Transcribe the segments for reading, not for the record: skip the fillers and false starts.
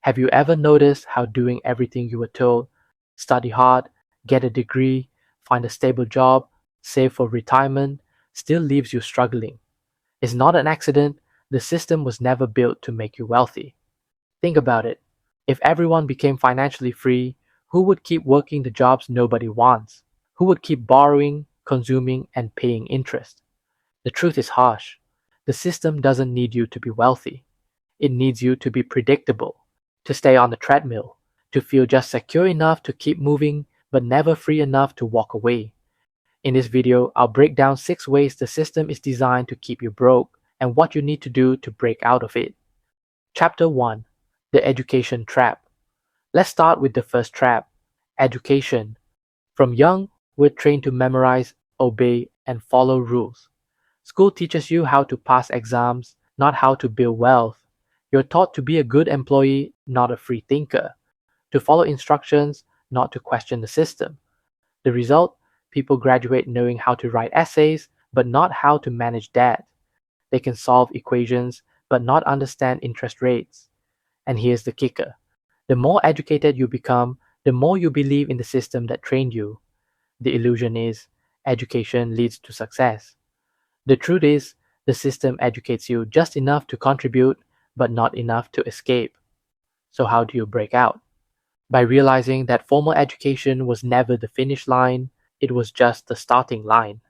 Have you ever noticed how doing everything you were told, study hard, get a degree, find a stable job, save for retirement, still leaves you struggling? It's not an accident. The system was never built to make you wealthy. Think about it. If everyone became financially free, who would keep working the jobs nobody wants? Who would keep borrowing, consuming, and paying interest? The truth is harsh. The system doesn't need you to be wealthy. It needs you to be predictable, to stay on the treadmill, to feel just secure enough to keep moving, but never free enough to walk away. In this video, I'll break down 6 ways the system is designed to keep you broke and what you need to do to break out of it. Chapter 1: The Education Trap. Let's start with the first trap: education. From young, we're trained to memorize, obey, and follow rules. School teaches you how to pass exams, not how to build wealth. You're taught to be a good employee, not a free thinker, to follow instructions, not to question the system. The result: people graduate knowing how to write essays, but not how to manage debt. They can solve equations, but not understand interest rates. And here's the kicker: the more educated you become, the more you believe in the system that trained you. The illusion is education leads to success. The truth is, the system educates you just enough to contribute, but not enough to escape. So, how do you break out? By realizing that formal education was never the finish line, it was just the starting line.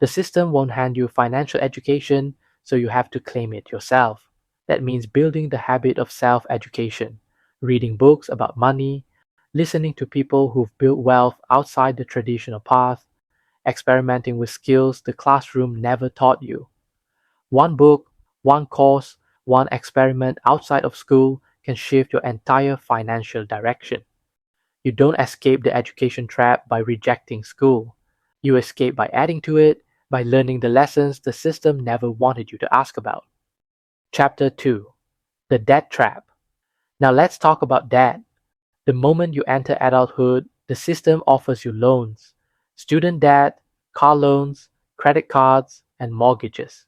The system won't hand you financial education, so you have to claim it yourself. That means building the habit of self education, reading books about money, listening to people who've built wealth outside the traditional path, experimenting with skills the classroom never taught you. One book, one course, one experiment outside of school can shift your entire financial direction. You don't escape the education trap by rejecting school. You escape by adding to it, by learning the lessons the system never wanted you to ask about. Chapter 2: The Debt Trap. Now let's talk about debt. The moment you enter adulthood, the system offers you loans: student debt, car loans, credit cards, and mortgages.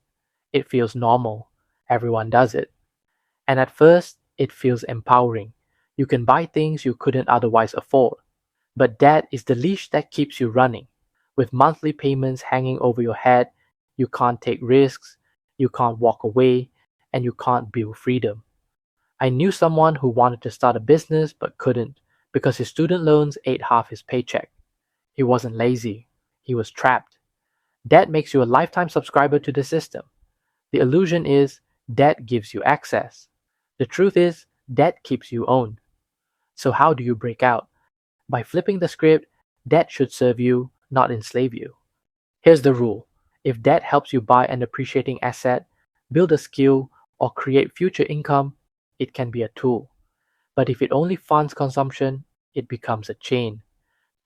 It feels normal. Everyone does it. And at first, it feels empowering. You can buy things you couldn't otherwise afford. But debt is the leash that keeps you running. With monthly payments hanging over your head, you can't take risks, you can't walk away, and you can't build freedom. I knew someone who wanted to start a business but couldn't because his student loans ate half his paycheck. He wasn't lazy, he was trapped. Debt makes you a lifetime subscriber to the system. The illusion is debt gives you access. The truth is debt keeps you owned. So, how do you break out? By flipping the script: debt should serve you, not enslave you. Here's the rule: if debt helps you buy an appreciating asset, build a skill, or create future income, it can be a tool. But if it only funds consumption, it becomes a chain.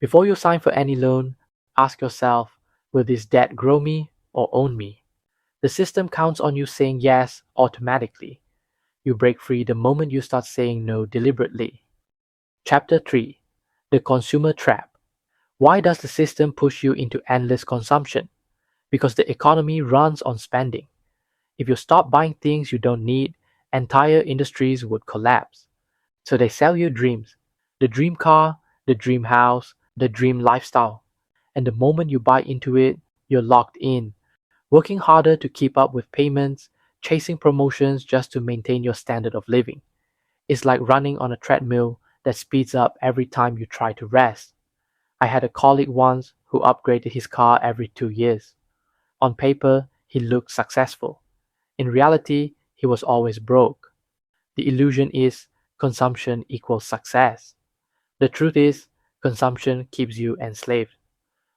Before you sign for any loan, ask yourself: will this debt grow me or own me? The system counts on you saying yes automatically. You break free the moment you start saying no deliberately. Chapter 3: The Consumer Trap. Why does the system push you into endless consumption? Because the economy runs on spending. If you stop buying things you don't need, entire industries would collapse. So they sell you dreams: the dream car, the dream house, the dream lifestyle. And the moment you buy into it, you're locked in, working harder to keep up with payments, chasing promotions just to maintain your standard of living. It's like running on a treadmill that speeds up every time you try to rest. I had a colleague once who upgraded his car every 2 years. On paper, he looked successful. In reality, he was always broke. The illusion is consumption equals success. The truth is, consumption keeps you enslaved.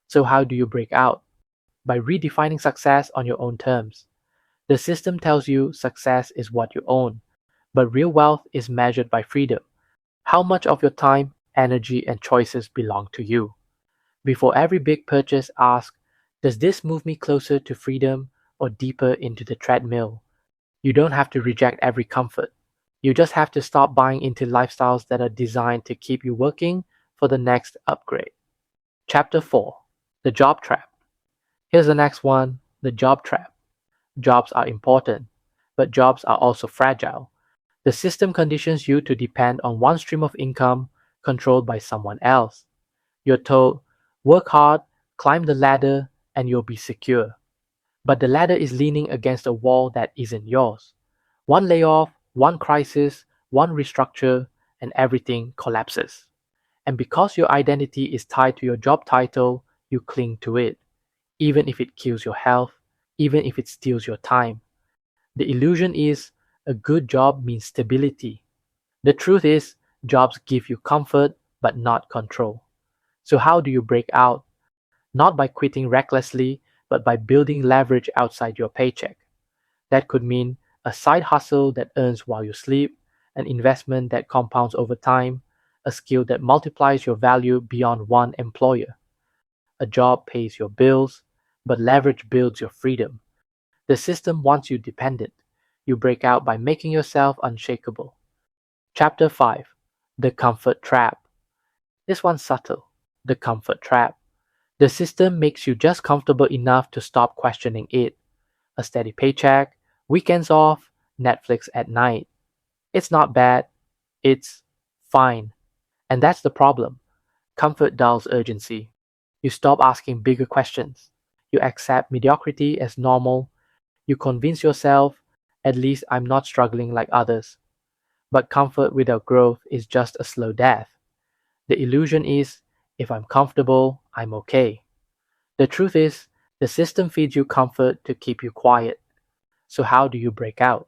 So, how do you break out? By redefining success on your own terms. The system tells you success is what you own, but real wealth is measured by freedom. How much of your time, energy, and choices belong to you? Before every big purchase, ask: does this move me closer to freedom or deeper into the treadmill? You don't have to reject every comfort. You just have to stop buying into lifestyles that are designed to keep you working for the next upgrade. Chapter 4: The Job Trap. Here's the next one: the job trap. Jobs are important, but jobs are also fragile. The system conditions you to depend on one stream of income controlled by someone else. You're told, work hard, climb the ladder, and you'll be secure. But the ladder is leaning against a wall that isn't yours. One layoff, one crisis, one restructure, and everything collapses. And because your identity is tied to your job title, you cling to it, even if it kills your health, even if it steals your time. The illusion is a good job means stability. The truth is, jobs give you comfort, but not control. So, how do you break out? Not by quitting recklessly, but by building leverage outside your paycheck. That could mean a side hustle that earns while you sleep, an investment that compounds over time, a skill that multiplies your value beyond one employer. A job pays your bills, but leverage builds your freedom. The system wants you dependent. You break out by making yourself unshakable. Chapter 5. The Comfort Trap. This one's subtle. The Comfort Trap. The system makes you just comfortable enough to stop questioning it. A steady paycheck, weekends off, Netflix at night. It's not bad. It's fine. And that's the problem. Comfort dulls urgency. You stop asking bigger questions. You accept mediocrity as normal. You convince yourself, at least I'm not struggling like others. But comfort without growth is just a slow death. The illusion is, if I'm comfortable, I'm okay. The truth is, the system feeds you comfort to keep you quiet. So, how do you break out?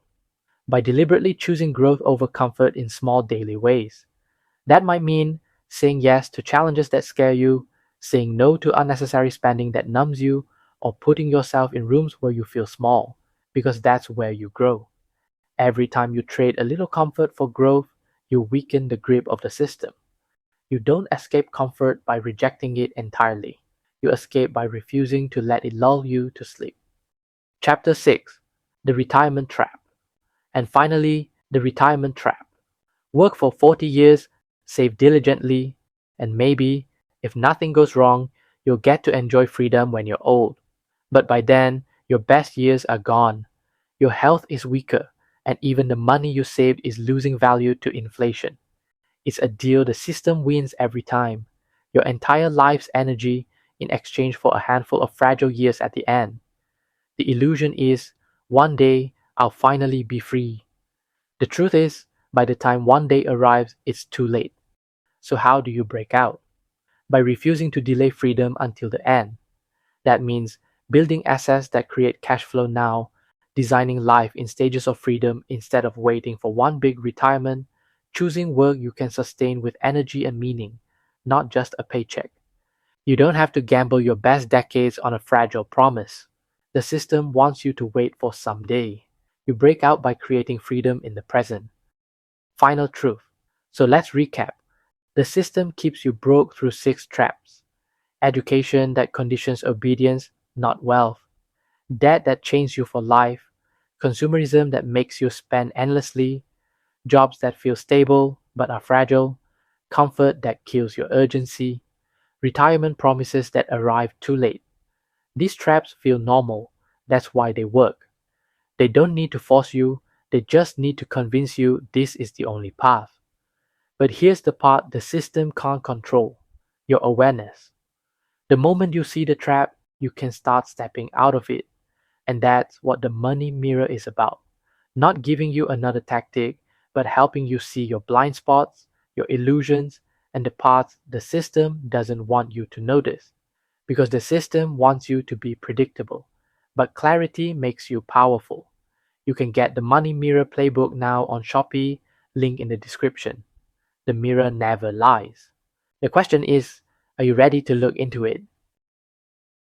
By deliberately choosing growth over comfort in small daily ways. That might mean saying yes to challenges that scare you, saying no to unnecessary spending that numbs you, or putting yourself in rooms where you feel small, because that's where you grow. Every time you trade a little comfort for growth, you weaken the grip of the system. You don't escape comfort by rejecting it entirely. You escape by refusing to let it lull you to sleep. Chapter 6. The Retirement Trap. And finally, the retirement trap. Work for 40 years, save diligently, and maybe, if nothing goes wrong, you'll get to enjoy freedom when you're old. But by then, your best years are gone. Your health is weaker, and even the money you saved is losing value to inflation. It's a deal the system wins every time. Your entire life's energy in exchange for a handful of fragile years at the end. The illusion is, one day I'll finally be free. The truth is, by the time one day arrives, it's too late. So, how do you break out? By refusing to delay freedom until the end. That means building assets that create cash flow now, designing life in stages of freedom instead of waiting for one big retirement, choosing work you can sustain with energy and meaning, not just a paycheck. You don't have to gamble your best decades on a fragile promise. The system wants you to wait for someday. You break out by creating freedom in the present. Final truth. So let's recap. The system keeps you broke through 6 traps. Education that conditions obedience, not wealth. Debt that chains you for life. Consumerism that makes you spend endlessly. Jobs that feel stable but are fragile. Comfort that kills your urgency. Retirement promises that arrive too late. These traps feel normal. That's why they work. They don't need to force you, they just need to convince you this is the only path. But here's the part the system can't control: your awareness. The moment you see the trap, you can start stepping out of it. And that's what the money mirror is about. Not giving you another tactic, but helping you see your blind spots, your illusions, and the parts the system doesn't want you to notice. Because the system wants you to be predictable. But clarity makes you powerful. You can get the Money Mirror Playbook now on Shopee, link in the description. The mirror never lies. The question is, are you ready to look into it?